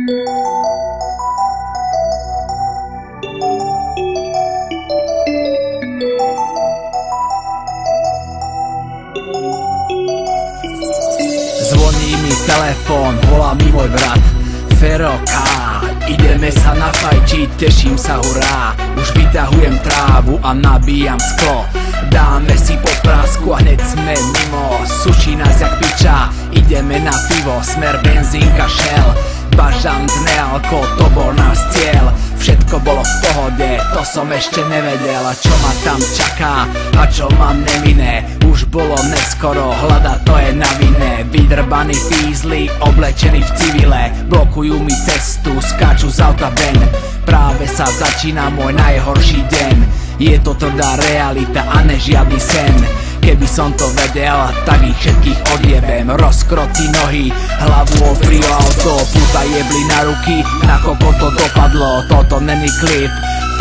Zvoní mi telefón, volá mi môj brat Fero K. Ideme sa nafajčiť, teším sa hurá. Už vytahujem trávu a nabíjam sklo. Dáme si po prásku a hneď sme mimo. Suší nás jak piča, ideme na pivo. Smer benzínka Shell, bažant nealko, to bol náš cieľ. Všetko bolo v pohode, to som ešte nevedel. A čo ma tam čaká a čo mám nemine. Už bolo neskoro, hľadať to je na vine. Vydrbaní fízli, oblečení v civile. Blokujú mi cestu, skáču z auta ven. Práve sa začína môj najhorší deň. Je to tvrdá realita a ne žiadny sen. Keby som to vedel, tak ich všetkých odjebem. Rozkroci nohy, hlavu ofrio auto. Puta jebli na ruky, na koko to dopadlo. Toto není klip,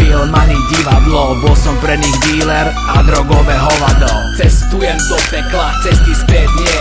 film ani divadlo. Bol som pre nich dealer a drogové hovado. Cestujem do pekla, cesty späť nie.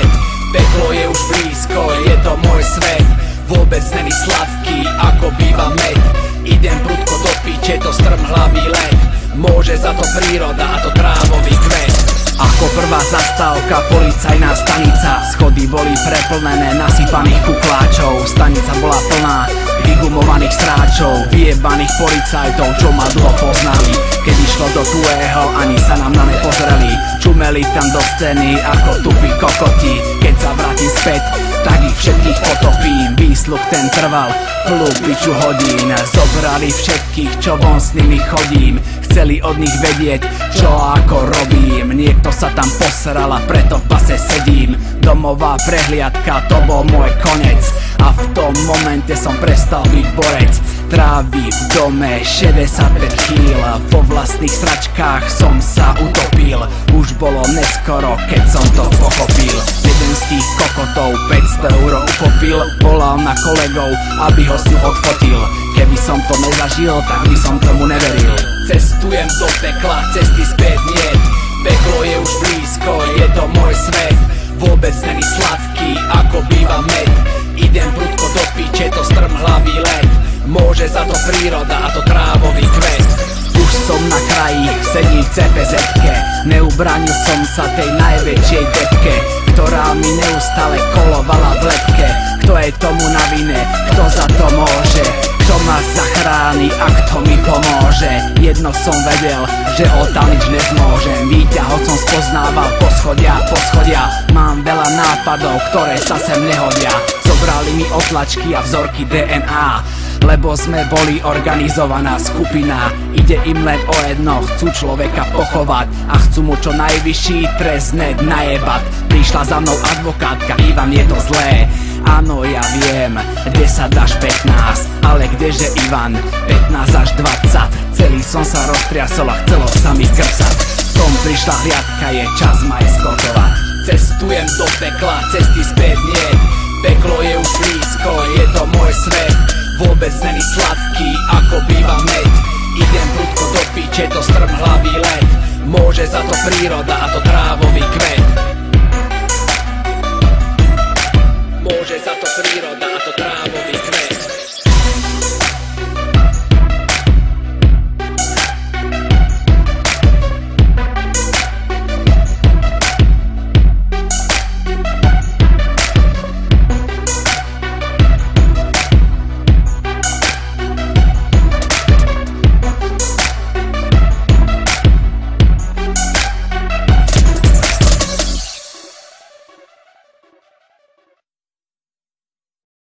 Peklo je už blízko, je to môj svet. Vôbec není sladký, ako býva med. Idem prudko do piče, to strmhlavý let. Môže za to príroda a to trávový kvet. Ako prvá zastávka, policajná stanica. Schody boli preplnené nasypaných kukláčov. Stanica bola plná vygumovaných stráčov, vyjebaných policajtov, čo ma dlho poznali. Keď išlo do tuého, ani sa nám na ne pozreli. Čumeli tam do scény ako tupí kokoti. Keď sa vrátim späť, tak ich všetkých potopím. Výsluh ten trval plú piču hodín. Zobrali všetkých, čo von s nimi chodím. Chceli od nich vedieť, čo ako robím. Niekto sa tam posral a preto v pase sedím. Domová prehliadka, to bol môj konec. A v tom momente som prestal byť borec. Trávy v dome, 65 kg. Vo vlastných sračkách som sa utopil. Už bolo neskoro, keď som to pochopil. Jeden z tých kokotov 500 € uchopil. Volal na kolegov, aby ho s ňu odfotil. Keby som to nezažil, tak by som tomu neveril. Cestujem do pekla, cesty späť nie. Peklo je už blízko, je to môj svet. Vôbec není sladký, ako býva med. Idem prudko do piče, to strmhlavý let. Môže za to príroda a to trávový kvet. Už som na kraji, sedím v CPZ-ke. Neubránil som sa tej najväčšej depke, ktorá mi neustále kolovala v letke. Kto je tomu na vine, kto za to môže? Kto ma zachráni a kto mi pomôže? Jedno som vedel, že odtiaľ nič nezmôžem. Výťahov som spoznával poschodia. Mám veľa nápadov, ktoré sa sem nehodia. Zobrali mi otlačky a vzorky DNA, lebo sme boli organizovaná skupina. Ide im len o jedno, chcú človeka pochovať a chcú mu čo najvyšší trest hneď najebať. Prišla za mnou advokátka, Ivan, je to zlé. Áno, ja viem, 10 až 15, ale kdeže Ivan, 15 až 20. Celý som sa roztriasol a chcelo sa mi krsať. Tom prišla hliadka, je čas ma eskortovať. Cestujem do pekla, cesty späť nie. Peklo je už blízko, je to môj svet. Vôbec není sladký, ako býva med. Idem prudko do piče, to strmhlavý let. Môže za to príroda a to trávový kvet.